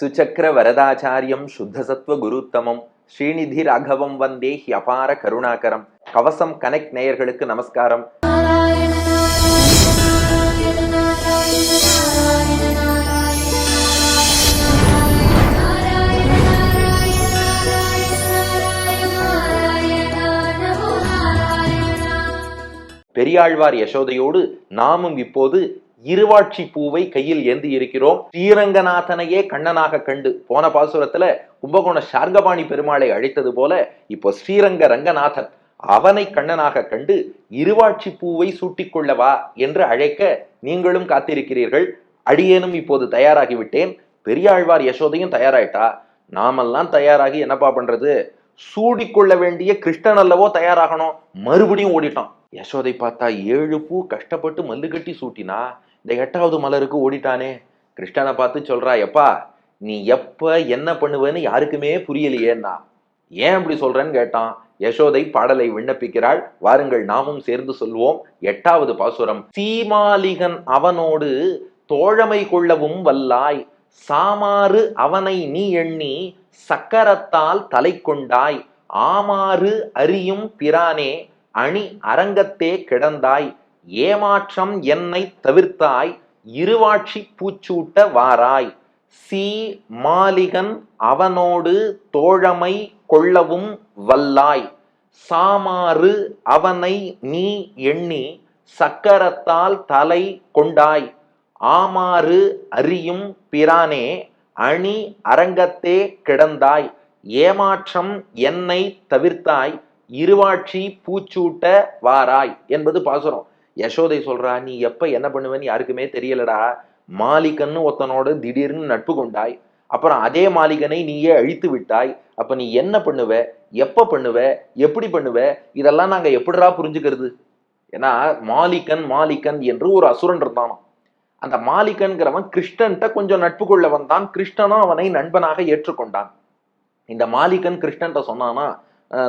சுச்சக்கர வரதாச்சாரியம் சுத்தசத்வ குருத்தமம் ஸ்ரீநிதி ராகவம் வந்தே ஹியபார கருணாகரம். கவசம் கனெக்ட் நேயர்களுக்கு நமஸ்காரம். பெரியாழ்வார் யசோதையோடு நாமும் இப்போது இருவாட்சி பூவை கையில் ஏந்தி இருக்கிறோம். ஸ்ரீரங்கநாதனையே கண்ணனாக கண்டு போன பாசுரத்துல கும்பகோண சார்கபாணி பெருமாளை அழைத்தது போல இப்போ ஸ்ரீரங்க ரங்கநாதன் அவனை கண்ணனாக கண்டு இருவாட்சி பூவை சூட்டிக்கொள்ளவா என்று அழைக்க நீங்களும் காத்திருக்கிறீர்கள். அடியேனும் இப்போது தயாராகிவிட்டேன். பெரியாழ்வார் யசோதையும் தயாராயிட்டா. நாமெல்லாம் தயாராகி என்னப்பா பண்றது? சூடிக்கொள்ள வேண்டிய கிருஷ்ணன் அல்லவோ தயாராகணும். மறுபடியும் ஓடிட்டான். யசோதை பார்த்தா 7 பூ கஷ்டப்பட்டு மல்லு கட்டி சூட்டினா இந்த 8வது மலருக்கு ஓடிட்டானே. கிருஷ்ணனை பார்த்து சொல்றா, எப்பா நீ எப்ப என்ன பண்ணுவேன்னு யாருக்குமே புரியலையேன்னா. ஏன் அப்படி சொல்றேன்னு கேட்டான். யசோதை பாடலை விண்ணப்பிக்கிறாள். வாருங்கள் நாமும் சேர்ந்து சொல்வோம். 8வது பாசுரம். சீமாலிகன் அவனோடு தோழமை கொள்ளவும் வல்லாய், சாமாறு அவனை நீ எண்ணி சக்கரத்தால் தலை கொண்டாய், ஆமாறு அறியும் பிரானே அணி அரங்கத்தே கிடந்தாய், ஏமாற்றம் என்னை தவிர்த்தாய், இருவாட்சி பூச்சூட்ட வாராய், சீ மாலிகன் அவனோடு தோழமை கொள்ளவும் வல்லாய், சாமாறு அவனை நீ எண்ணி சக்கரத்தால் தலை கொண்டாய், ஆமாறு அறியும் பிரானே அணி அரங்கத்தே கிடந்தாய், ஏமாற்றம் என்னை தவிர்த்தாய், இருவாட்சி பூச்சூட்ட வாராய் என்பது பாசுரம். யசோதை சொல்றா, நீ எப்ப என்ன பண்ணுவேன்னு யாருக்குமே தெரியலடா. மாலிகன்னு ஒருத்தனோட திடீர்னு நட்பு கொண்டாய், அப்புறம் அதே மாலிகனை நீயே அழித்து விட்டாய். அப்ப நீ என்ன பண்ணுவ, எப்ப பண்ணுவ, எப்படி பண்ணுவ, இதெல்லாம் நாங்க எப்படிடா புரிஞ்சுக்கிறது? ஏன்னா மாலிகன் மாலிகன் என்று ஒரு அசுரன் இருந்தானோ. அந்த மாலிகன்கிறவன் கிருஷ்ணன்ட்ட கொஞ்சம் நட்பு கொள்ள வந்தான். கிருஷ்ணனும் அவனை நண்பனாக ஏற்றுக்கொண்டான். இந்த மாலிகன் கிருஷ்ணன்ட்ட சொன்னானா,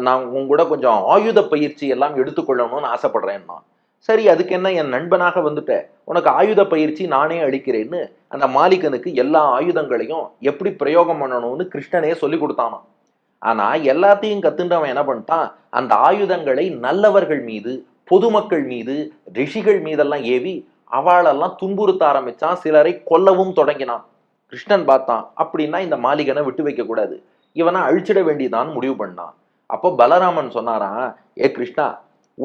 நான் உங்கூட கொஞ்சம் ஆயுத பயிற்சி எல்லாம் எடுத்துக்கொள்ளணும்னு ஆசைப்படுறேன்னா. சரி, அதுக்கு என்ன, என் நண்பனாக வந்துட்ட, உனக்கு ஆயுத பயிற்சி நானே அளிக்கிறேன்னு அந்த மாலிகனுக்கு எல்லா ஆயுதங்களையும் எப்படி பிரயோகம் பண்ணணும்னு கிருஷ்ணனே சொல்லி கொடுத்தானான். ஆனா எல்லாத்தையும் கத்துண்டவன் என்ன பண்ணிட்டான், அந்த ஆயுதங்களை நல்லவர்கள் மீது, பொதுமக்கள் மீது, ரிஷிகள் மீதெல்லாம் ஏவி அவளெல்லாம் துன்புறுத்த ஆரம்பிச்சான். சிலரை கொல்லவும் தொடங்கினான். கிருஷ்ணன் பார்த்தான், அப்படின்னா இந்த மாலிகனை விட்டு வைக்க கூடாது, இவனை அழிச்சிட வேண்டியதான் முடிவு பண்ணான். அப்போ பலராமன் சொன்னாராம், ஏ கிருஷ்ணா,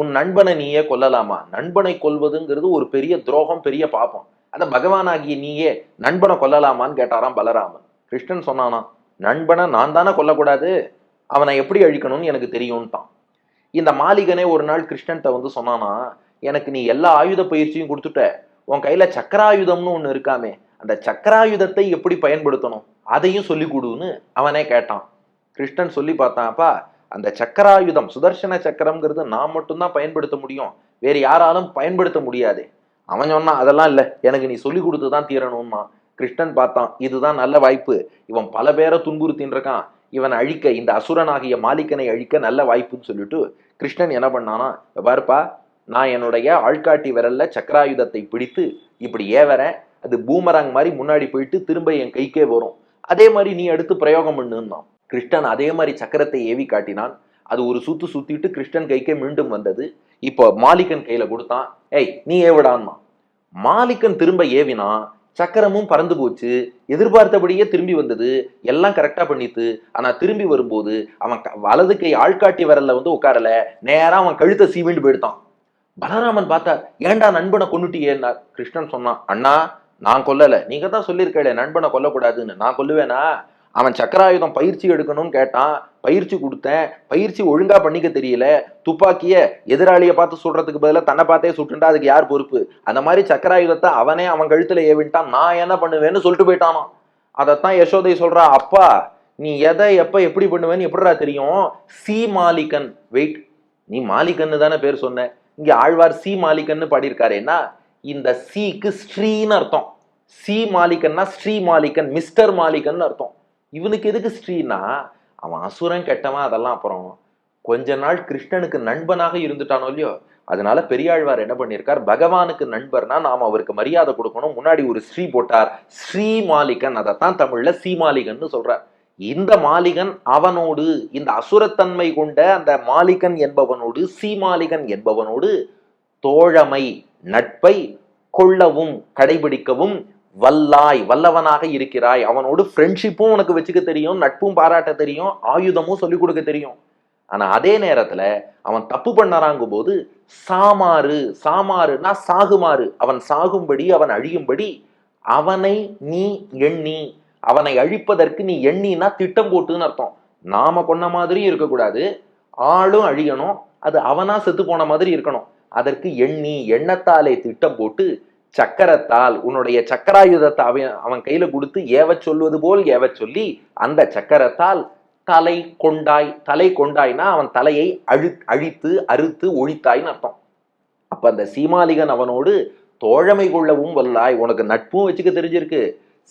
உன் நண்பனை நீயே கொல்லலாமா? நண்பனை கொல்வதுங்கிறது ஒரு பெரிய துரோகம், பெரிய பாப்பம். அந்த பகவானாகிய நீயே நண்பனை கொல்லலாமான்னு கேட்டாராம் பலராமன். கிருஷ்ணன் சொன்னானா, நண்பனை நான் தானே கொல்லக்கூடாது, அவனை எப்படி அழிக்கணும்னு எனக்கு தெரியும்ட்டான். இந்த மாலிகனே ஒரு நாள் கிருஷ்ணன்ட்ட வந்து சொன்னானா, எனக்கு நீ எல்லா ஆயுத பயிற்சியும் கொடுத்துட்ட, உன் கையில சக்கராயுதம்னு ஒண்ணு இருக்காமே, அந்த சக்கராயுதத்தை எப்படி பயன்படுத்தணும் அதையும் சொல்லி கொடுன்னு அவனே கேட்டான். கிருஷ்ணன் சொல்லி பார்த்தான்ப்பா, அந்த சக்கராயுதம் சுதர்சன சக்கரம்ங்கிறது நான் மட்டும்தான் பயன்படுத்த முடியும், வேறு யாராலும் பயன்படுத்த முடியாது. அவன் சொன்னான், அதெல்லாம் இல்லை, எனக்கு நீ சொல்லி கொடுத்துதான் தீரணும்னா. கிருஷ்ணன் பார்த்தான், இதுதான் நல்ல வாய்ப்பு, இவன் பல பேரை துன்புறுத்தின்னு இருக்கான், இவன் அழிக்க, இந்த அசுரனாகிய மாலிகனை அழிக்க நல்ல வாய்ப்புன்னு சொல்லிட்டு கிருஷ்ணன் என்ன பண்ணானா, பாருப்பா, நான் என்னுடைய ஆள்காட்டி விரல்ல சக்கராயுதத்தை பிடித்து இப்படி ஏவறேன், அது பூமராங் மாதிரி முன்னாடி போயிட்டு திரும்ப என் கைக்கே வரும், அதே மாதிரி நீ எடுத்து பிரயோகம் பண்ணுன்னா. கிருஷ்ணன் அதே மாதிரி சக்கரத்தை ஏவி காட்டினான். அது ஒரு சுத்து சுத்திட்டு கிருஷ்ணன் கைக்கே மீண்டும் வந்தது. இப்போ மாலிகன் கையில கொடுத்தான். ஏய் நீ ஏவிடான்னா. மாலிகன் திரும்ப ஏவினா, சக்கரமும் பறந்து போச்சு. எதிர்பார்த்தபடியே திரும்பி வந்தது, எல்லாம் கரெக்டா பண்ணித்து. ஆனா திரும்பி வரும்போது அவன் வலது கை ஆள்காட்டி விரல்ல வந்து உட்காரல, நேரா அவன் கழுத்தை சீவிண்டு போயிட்டான். பலராமன் பார்த்தா, ஏண்டா நண்பனை கொன்னுட்டியேன்னார். கிருஷ்ணன் சொன்னான், அண்ணா நான் கொல்லல, நீங்க தான் சொல்லியிருக்கே நண்பனை கொல்லக்கூடாதுன்னு, நான் கொல்லுவேனா? அவன் சக்கராயுதம் பயிற்சி எடுக்கணும்னு கேட்டான், பயிற்சி கொடுத்தேன், பயிற்சி ஒழுங்கா பண்ணிக்க தெரியல, துப்பாக்கிய எதிராளியை பார்த்து சுடுறதுக்கு பதிலாக தன்னை பார்த்தே சுட்டுண்டா அதுக்கு யார் பொறுப்பு? அந்த மாதிரி சக்கராயுதத்தை அவனே அவன் கழுத்துல ஏவிட்டான், நான் என்ன பண்ணுவேன்னு சொல்லிட்டு போயிட்டானோ. அதைத்தான் யசோதை சொல்றா, அப்பா நீ எதை எப்ப எப்படி பண்ணுவேன்னு எப்படிடா தெரியும்? சி மாலிகன். வெயிட், நீ மாலிகன்னு தானே பேர் சொன்ன, இங்க ஆழ்வார் சி மாலிகன்னு பாடியிருக்காருன்னா இந்த சீக்கு ஸ்ரீன்னு அர்த்தம். சி மாலிகன்னா ஸ்ரீ மாலிகன், மிஸ்டர் மாலிகன் அர்த்தம். இவனுக்கு எதுக்கு ஸ்ரீனா, அவன் அசுரன் கெட்டவன், அதெல்லாம் அப்புறம் கொஞ்ச நாள் கிருஷ்ணனுக்கு நண்பனாக இருந்துட்டானோ இல்லையோ, அதனால பெரியாழ்வார் என்ன பண்ணியிருக்கார், பகவானுக்கு நண்பர்னா நாம் அவருக்கு மரியாதை கொடுக்கணும். முன்னாடி ஒரு ஸ்ரீ போட்டார், ஸ்ரீமாலிகன். அதைத்தான் தமிழ்ல சீமாலிகன் சொல்றார். இந்த மாலிகன் அவனோடு, இந்த அசுரத்தன்மை கொண்ட அந்த மாலிகன் என்பவனோடு, சீமாலிகன் என்பவனோடு தோழமை நட்பை கொள்ளவும் கடைபிடிக்கவும் வல்லாய், வல்லவனாக இருக்கிறாய். அவனோடு ஃப்ரெண்ட்ஷிப்பும் உனக்கு வச்சுக்க தெரியும், நட்பும் பாராட்ட தெரியும், ஆயுதமும் சொல்லிக் கொடுக்க தெரியும். ஆனா அதே நேரத்துல அவன் தப்பு பண்ணறாங்கும் போது சாமாறு, சாமாறுனா சாகுமாறு, அவன் சாகும்படி, அவன் அழியும்படி அவனை நீ எண்ணி, அவனை அழிப்பதற்கு நீ எண்ணினா திட்டம் போட்டுன்னு அர்த்தம். நாம கொன்ன மாதிரி இருக்கக்கூடாது, ஆளும் அழியணும், அது அவனா செத்து போன மாதிரி இருக்கணும். அதற்கு எண்ணி, எண்ணத்தாலே திட்டம் போட்டு சக்கரத்தால், உன்னுடைய சக்கராயுதத்தை அவன் கையில கொடுத்து ஏவ சொல்வது போல் ஏவ சொல்லி அந்த சக்கரத்தால் தலை கொண்டாய். தலை கொண்டாய்னா அவன் தலையை அழித்து அறுத்து ஒழித்தாய்ன்னு அர்த்தம். அப்ப அந்த சீமாலிகன் அவனோடு தோழமை கொள்ளவும் வல்லாய், உனக்கு நட்பும் வச்சுக்க தெரிஞ்சிருக்கு.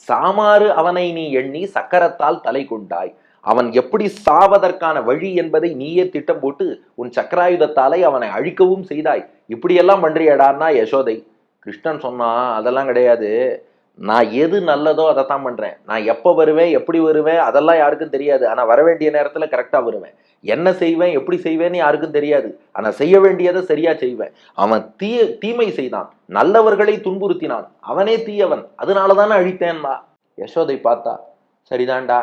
சாமாறு அவனை நீ எண்ணி சக்கரத்தால் தலை கொண்டாய். அவன் எப்படி சாவதற்கான வழி என்பதை நீயே திட்டம் போட்டு உன் சக்கராயுதத்தாலை அவனை அழிக்கவும் செய்தாய். இப்படியெல்லாம் பண்றியடான்னா யசோதை. கிருஷ்ணன் சொன்னா அதெல்லாம் கிடையாது, நான் எது நல்லதோ அதைத்தான் பண்றேன். நான் எப்ப வருவேன், எப்படி வருவேன் அதெல்லாம் யாருக்கும் தெரியாது. ஆனா வர வேண்டிய நேரத்துல கரெக்டா வருவேன். என்ன செய்வேன், எப்படி செய்வேன்னு யாருக்கும் தெரியாது. ஆனா செய்ய வேண்டியதை சரியா செய்வேன். அவன் தீமை செய்தான், நல்லவர்களை துன்புறுத்தினான், அவனே தீயவன், அதனாலதானே அழித்தேன்னா. யசோதை பார்த்தா, சரிதான்டா,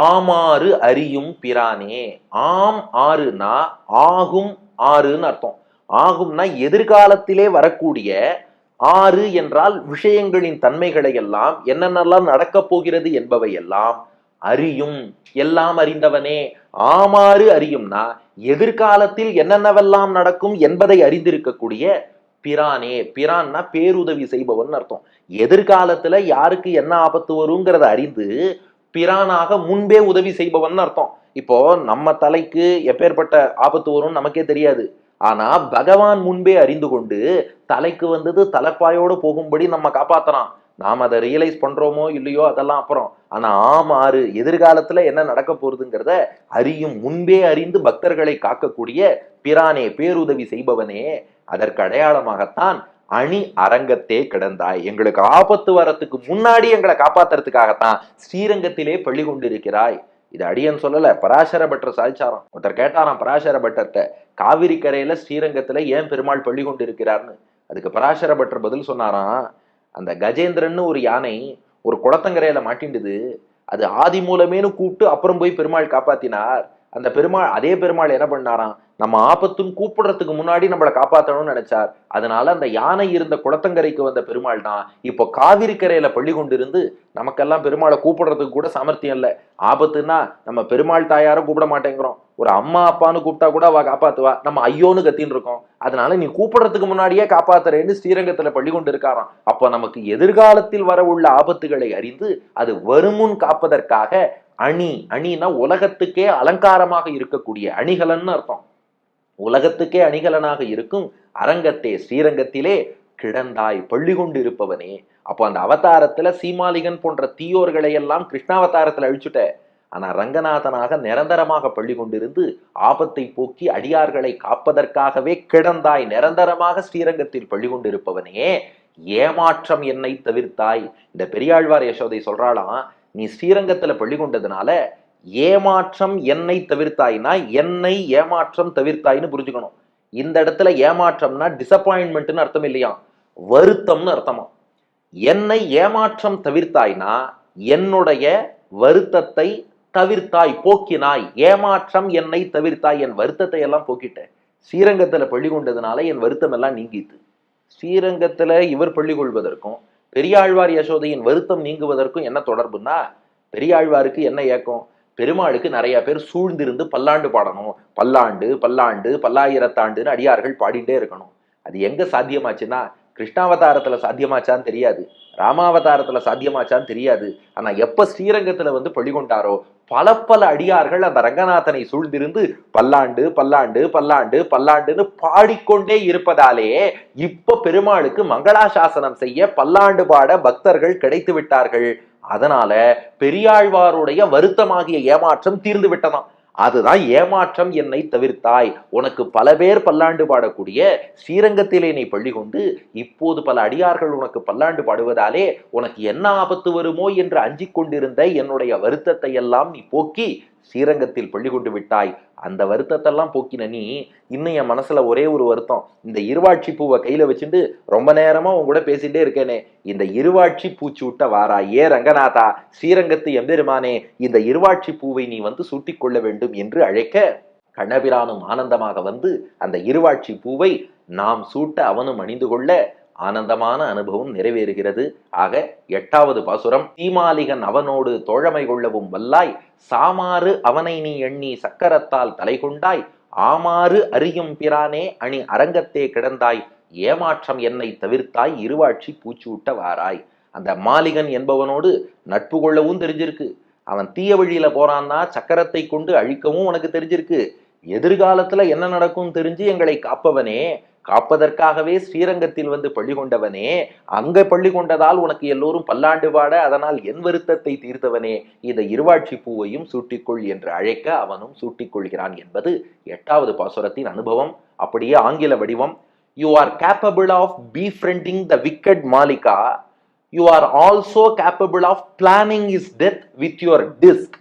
ஆமாறு அறியும் பிரானே. ஆம் ஆறுனா ஆகும் ஆறுன்னு அர்த்தம். ஆகும்னா எதிர்காலத்திலே வரக்கூடிய, ஆறு என்றால் விஷயங்களின் தன்மைகளை எல்லாம், என்னென்னலாம் நடக்கப் போகிறது என்பவை எல்லாம் அறியும், எல்லாம் அறிந்தவனே. ஆமாறு அறியும்னா எதிர்காலத்தில் என்னென்னவெல்லாம் நடக்கும் என்பதை அறிந்திருக்கக்கூடிய பிரானே. பிரான்னா பேருதவி செய்பவன் அர்த்தம். எதிர்காலத்துல யாருக்கு என்ன ஆபத்து வருங்கிறத அறிந்து பிரானாக முன்பே உதவி செய்பவன் அர்த்தம். இப்போ நம்ம தலைக்கு எப்பேற்பட்ட ஆபத்து வரும் நமக்கே தெரியாது. ஆனா பகவான் முன்பே அறிந்து கொண்டு தலைக்கு வந்தது தலைப்பாயோடு போகும்படி நம்ம காப்பாத்துறான். நாம் அதை ரியலைஸ் பண்றோமோ இல்லையோ அதெல்லாம் அப்புறம். ஆனா ஆமாறு எதிர்காலத்துல என்ன நடக்க போறதுங்கிறத அறியும், முன்பே அறிந்து பக்தர்களை காக்கக்கூடிய பிரானே, பேருதவி செய்பவனே. அதற்கு அடையாளமாகத்தான் அணி அரங்கத்தே கிடந்தாய். எங்களுக்கு ஆபத்து வரத்துக்கு முன்னாடி எங்களை காப்பாத்துறதுக்காகத்தான் ஸ்ரீரங்கத்திலே பள்ளி கொண்டிருக்கிறாய். இது அடியன் சொல்லல, பராசர பட்டர் சாதிச்சாராம். ஒருத்தர் கேட்டாராம் பராசர பட்டர்கிட்ட, காவிரி கரையில ஸ்ரீரங்கத்துல ஏன் பெருமாள் பள்ளி கொண்டு இருக்கிறார்னு. அதுக்கு பராசர பட்டர் பதில் சொன்னாராம், அந்த கஜேந்திரன்னு ஒரு யானை ஒரு குளத்தங்கரையில மாட்டின்டுது, அது ஆதி மூலமேனு கூப்பிட்டு அப்புறம் போய் பெருமாள் காப்பாத்தினார். அந்த பெருமாள், அதே பெருமாள் என்ன பண்ணாராம், நம்ம ஆபத்துன்னு கூப்பிடுறதுக்கு முன்னாடி நம்மளை காப்பாற்றணும்னு நினைச்சார். அதனால அந்த யானை இருந்த குளத்தங்கரைக்கு வந்த பெருமாள் தான் இப்போ காவிரி கரையில பள்ளி கொண்டு இருந்து நமக்கெல்லாம் பெருமாளை கூப்பிடுறதுக்கு கூட சாமர்த்தியம் இல்லை. ஆபத்துன்னா நம்ம பெருமாள் தாயாரும் கூப்பிட மாட்டேங்கிறோம், ஒரு அம்மா அப்பான்னு கூப்பிட்டா கூட அவ காப்பாத்துவா, நம்ம ஐயோன்னு கத்தின்னு இருக்கோம். அதனால நீ கூப்பிடுறதுக்கு முன்னாடியே காப்பாத்துறேன்னு ஸ்ரீரங்கத்துல பள்ளி கொண்டு இருக்காராம். அப்போ நமக்கு எதிர்காலத்தில் வர உள்ள ஆபத்துகளை அறிந்து அது வருமுன் காப்பதற்காக அணி, அணினா உலகத்துக்கே அலங்காரமாக இருக்கக்கூடிய அணிகலன்னு அர்த்தம். உலகத்துக்கே அணிகலனாக இருக்கும் அரங்கத்தே, ஸ்ரீரங்கத்திலே கிடந்தாய், பள்ளி கொண்டு இருப்பவனே. அப்போ அந்த அவதாரத்துல சீமாலிகன் போன்ற தீயோர்களை எல்லாம் கிருஷ்ணாவதாரத்துல அழிச்சுட்ட. ஆனா ரங்கநாதனாக நிரந்தரமாக பள்ளி கொண்டிருந்து ஆபத்தை போக்கி அடியார்களை காப்பதற்காகவே கிடந்தாய், நிரந்தரமாக ஸ்ரீரங்கத்தில் பள்ளி கொண்டிருப்பவனே. ஏமாற்றம் என்னை தவிர்த்தாய். இந்த பெரியாழ்வார் யசோதை சொல்றாளாம், நீ ஸ்ரீரங்கத்துல பள்ளி கொண்டதுனால ஏமாற்றம் என்னை தவிர்த்தாய்னா என்னை ஏமாற்றம் தவிர்த்தாய்னு புரிஞ்சுக்கணும். இந்த இடத்துல ஏமாற்றம்னா டிசப்பாயின்மெண்ட்னு அர்த்தம் இல்லையா, வருத்தம்னு அர்த்தமா. என்னை ஏமாற்றம் தவிர்த்தாய்னா என்னுடைய வருத்தத்தை தவிர்த்தாய், போக்கினாய். ஏமாற்றம் என்னை தவிர்த்தாய், என் வருத்தத்தை எல்லாம் போக்கிட்ட. ஸ்ரீரங்கத்துல பள்ளி கொண்டதுனால என் வருத்தம் எல்லாம் நீங்கிட்டு. ஸ்ரீரங்கத்துல இவர் பள்ளி கொள்வதற்கும் பெரியாழ்வார் யசோதையின் வருத்தம் நீங்குவதற்கும் என்ன தொடர்புன்னா, பெரியாழ்வாருக்கு என்ன ஏக்கம், பெருமாளுக்கு நிறைய பேர் சூழ்ந்திருந்து பல்லாண்டு பாடணும், பல்லாண்டு பல்லாண்டு பல்லாயிரத்தாண்டுன்னு அடியார்கள் பாடிட்டே இருக்கணும். அது எங்க சாத்தியமாச்சுன்னா, கிருஷ்ணாவதாரத்துல சாத்தியமாச்சான்னு தெரியாது, ராமாவதாரத்துல சாத்தியமாச்சான்னு தெரியாது. ஆனா எப்ப ஸ்ரீரங்கத்துல வந்து பள்ளி கொண்டாரோ பல பல அடியார்கள் அந்த ரங்கநாதனை சூழ்ந்திருந்து பல்லாண்டு பல்லாண்டு பல்லாண்டு பல்லாண்டுன்னு பாடிக்கொண்டே இருப்பதாலே இப்ப பெருமாளுக்கு மங்களாசாசனம் செய்ய பல்லாண்டு பாட பக்தர்கள் கிடைத்து விட்டார்கள். அதனால பெரியாழ்வாருடைய வருத்தமாகிய ஏமாற்றம் தீர்ந்து விட்டதாம். அதுதான் ஏமாற்றம் என்னை தவிர்த்தாய். உனக்கு பல பேர் பல்லாண்டு பாடக்கூடிய ஸ்ரீரங்கத்திலே நீ பள்ளி கொண்டு இப்போது பல அடியார்கள் உனக்கு பல்லாண்டு பாடுவதாலே உனக்கு என்ன ஆபத்து வருமோ என்று அஞ்சிக் கொண்டிருந்த என்னுடைய வருத்தத்தை எல்லாம் நீ போக்கி ஸ்ரீரங்கத்தில் பள்ளி கொண்டு விட்டாய். அந்த வருத்தத்தெல்லாம் போக்கின நீ இன்னும் என் மனசுல ஒரே ஒரு வருத்தம், இந்த இருவாட்சி பூவை கையில வச்சுட்டு ரொம்ப நேரமா உன் கூட பேசிட்டே இருக்கேனே, இந்த இருவாட்சி பூச்சூட்ட வாரா. ஏ ரங்கநாதா, ஸ்ரீரங்கத்து எம்பெருமானே, இந்த இருவாட்சி பூவை நீ வந்து சூட்டிக் கொள்ள வேண்டும் என்று அழைக்க கண்ணபிரானும் ஆனந்தமாக வந்து அந்த இருவாட்சி பூவை நாம் சூட்ட அவனும் அணிந்து கொள்ள ஆனந்தமான அனுபவம் நிறைவேறுகிறது. ஆக 8வது பாசுரம், தீமாலிகன் அவனோடு தோழமை கொள்ளவும் வல்லாய், சாமாறு அவனை நீ எண்ணி சக்கரத்தால் தலை கொண்டாய், ஆமாறு அறியும் பிரானே அணி அரங்கத்தே கிடந்தாய், ஏமாற்றம் என்னை தவிர்த்தாய், இருவாட்சி பூச்சூட்ட வாராய். அந்த மாலிகன் என்பவனோடு நட்பு கொள்ளவும் தெரிஞ்சிருக்கு. அவன் தீய வழியில போறான்னா சக்கரத்தை கொண்டு அழிக்கவும் உனக்கு தெரிஞ்சிருக்கு. எதிர்காலத்துல என்ன நடக்கும் தெரிஞ்சு எங்களை காப்பவனே, காப்பதற்காகவே ஸ்ரீரங்கத்தில் வந்து பள்ளி கொண்டவனே, அங்க பள்ளி கொண்டதால் உனக்கு எல்லோரும் பல்லாண்டு பாட அதனால் என் வருத்தத்தை தீர்த்தவனே, இந்த இருவாட்சி பூவையும் சூட்டிக்கொள் என்று அழைக்க அவனும் சூட்டிக்கொள்கிறான் என்பது 8வது பாசுரத்தின் அனுபவம். அப்படியே ஆங்கில வடிவம், you are capable of befriending the wicked Malika, you are also capable of planning his death with your disc.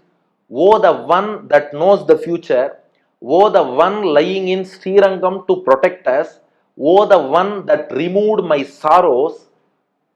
Oh, the one that knows the future, oh, the one lying in Srirangam to protect us, oh, the one that removed my sorrows,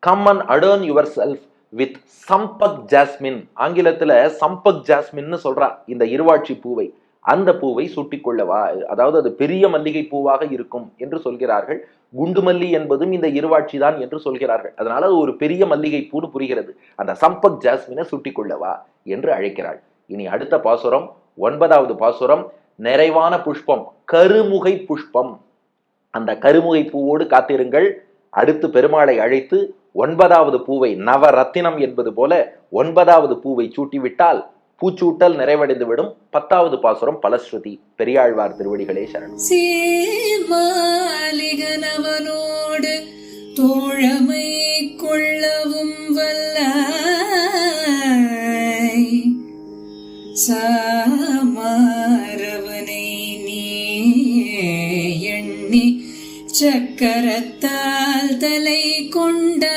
come and adorn yourself with champak jasmine. ஆங்கிலத்துல சம்பக் ஜாஸ்மின்னு சொல்றா இந்த இருவாட்சி பூவை. அந்த பூவை சூட்டிக்கொள்ளவா, அதாவது அது பெரிய மல்லிகை பூவாக இருக்கும் என்று சொல்கிறார்கள். குண்டுமல்லி என்பதும் இந்த இருவாட்சி தான் என்று சொல்கிறார்கள். அதனால அது ஒரு பெரிய மல்லிகை பூன்னு புரிகிறது. அந்த சம்பக் ஜாஸ்மினை சூட்டிக்கொள்ளவா என்று அழைக்கிறாள். இனி அடுத்த பாசுரம் 9வது பாசுரம், நிறைவான புஷ்பம், கருமுகை புஷ்பம். அந்த கருமுகை பூவோடு காத்திருங்கள். அடுத்து பெருமாளை அழைத்து 9வது பூவை, நவரத்தினம் என்பது போல 9வது பூவை சூட்டிவிட்டால் பூச்சூட்டல் நிறைவடைந்து விடும். 10வது பாசுரம் பலஸ்ருதி. பெரியாழ்வார் திருவடிகளே சரணம். சீமாலிகனவனோடு தோழமை கொள்ளவும் வல்லாய், சாமாரவனை நீ எண்ணி சக்கரத்தால் தலை கொண்டாய்,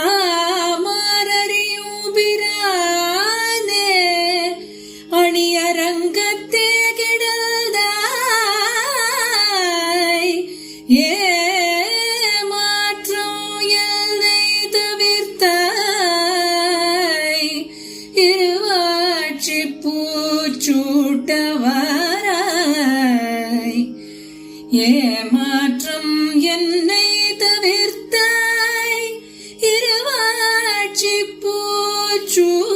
ஆமாரறியும் பிரானே அணியரங்கத்தே கிடந்தாய், ஏமாற்றம் எல்லை தவிர்த்தாய், இருவாட்சி பூச்சூட்டவாராய், ஏமாற்றம் என்னை தவிர்த்தாய், இருவாட்சி பூச்சூட்டவாராய்.